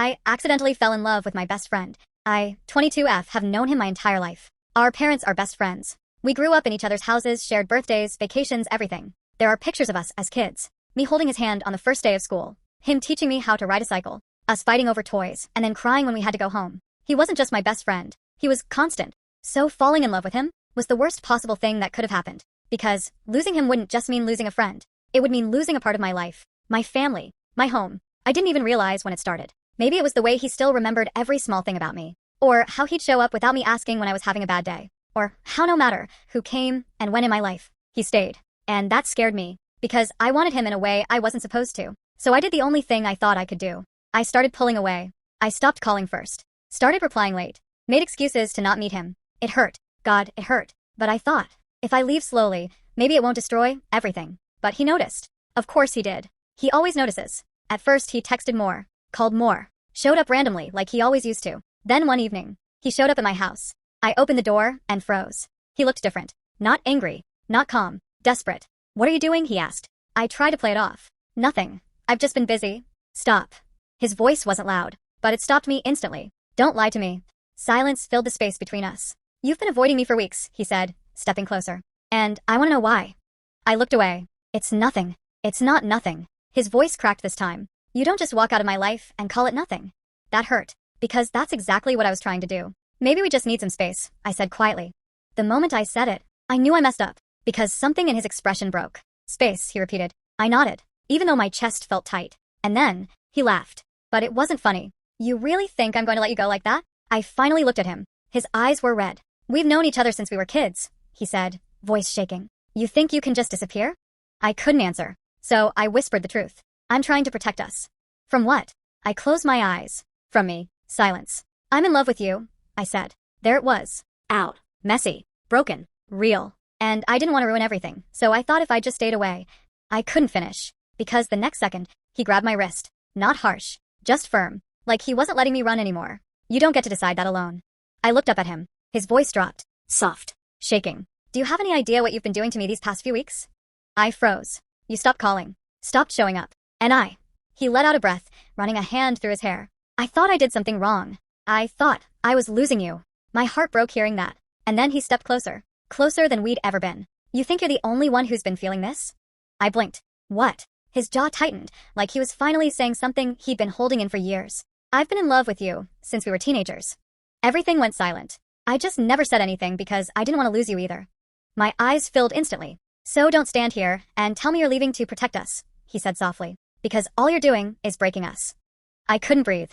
I accidentally fell in love with my best friend. I, 22F, have known him my entire life. Our parents are best friends. We grew up in each other's houses, shared birthdays, vacations, everything. There are pictures of us as kids. Me holding his hand on the first day of school. Him teaching me how to ride a cycle. Us fighting over toys, and then crying when we had to go home. He wasn't just my best friend. He was constant. So falling in love with him was the worst possible thing that could have happened. Because losing him wouldn't just mean losing a friend. It would mean losing a part of my life. My family. My home. I didn't even realize when it started. Maybe it was the way he still remembered every small thing about me. Or how he'd show up without me asking when I was having a bad day. Or how no matter who came and went in my life, he stayed. And that scared me. Because I wanted him in a way I wasn't supposed to. So I did the only thing I thought I could do. I started pulling away. I stopped calling first. Started replying late. Made excuses to not meet him. It hurt. God, it hurt. But I thought, if I leave slowly, maybe it won't destroy everything. But he noticed. Of course he did. He always notices. At first he texted more. Called more. Showed up randomly like he always used to. Then one evening, he showed up at my house. I opened the door and froze. He looked different. Not angry. Not calm. Desperate. What are you doing? He asked. I tried to play it off. Nothing. I've just been busy. Stop. His voice wasn't loud, but it stopped me instantly. Don't lie to me. Silence filled the space between us. You've been avoiding me for weeks, he said, stepping closer. And I want to know why. I looked away. It's nothing. It's not nothing. His voice cracked this time. You don't just walk out of my life and call it nothing. That hurt. Because that's exactly what I was trying to do. Maybe we just need some space, I said quietly. The moment I said it, I knew I messed up. Because something in his expression broke. Space, he repeated. I nodded, even though my chest felt tight. And then, he laughed. But it wasn't funny. You really think I'm going to let you go like that? I finally looked at him. His eyes were red. We've known each other since we were kids, he said, voice shaking. You think you can just disappear? I couldn't answer. So I whispered the truth. I'm trying to protect us. From what? I closed my eyes. From me. Silence. I'm in love with you, I said. There it was. Out. Messy. Broken. Real. And I didn't want to ruin everything, so I thought if I just stayed away. I couldn't finish. Because the next second, he grabbed my wrist. Not harsh. Just firm. Like he wasn't letting me run anymore. You don't get to decide that alone. I looked up at him. His voice dropped. Soft. Shaking. Do you have any idea what you've been doing to me these past few weeks? I froze. You stopped calling. Stopped showing up. And He let out a breath, running a hand through his hair. I thought I did something wrong. I thought I was losing you. My heart broke hearing that. And then he stepped closer. Closer than we'd ever been. You think you're the only one who's been feeling this? I blinked. What? His jaw tightened, like he was finally saying something he'd been holding in for years. I've been in love with you since we were teenagers. Everything went silent. I just never said anything because I didn't want to lose you either. My eyes filled instantly. So don't stand here and tell me you're leaving to protect us, he said softly. Because all you're doing is breaking us. I couldn't breathe.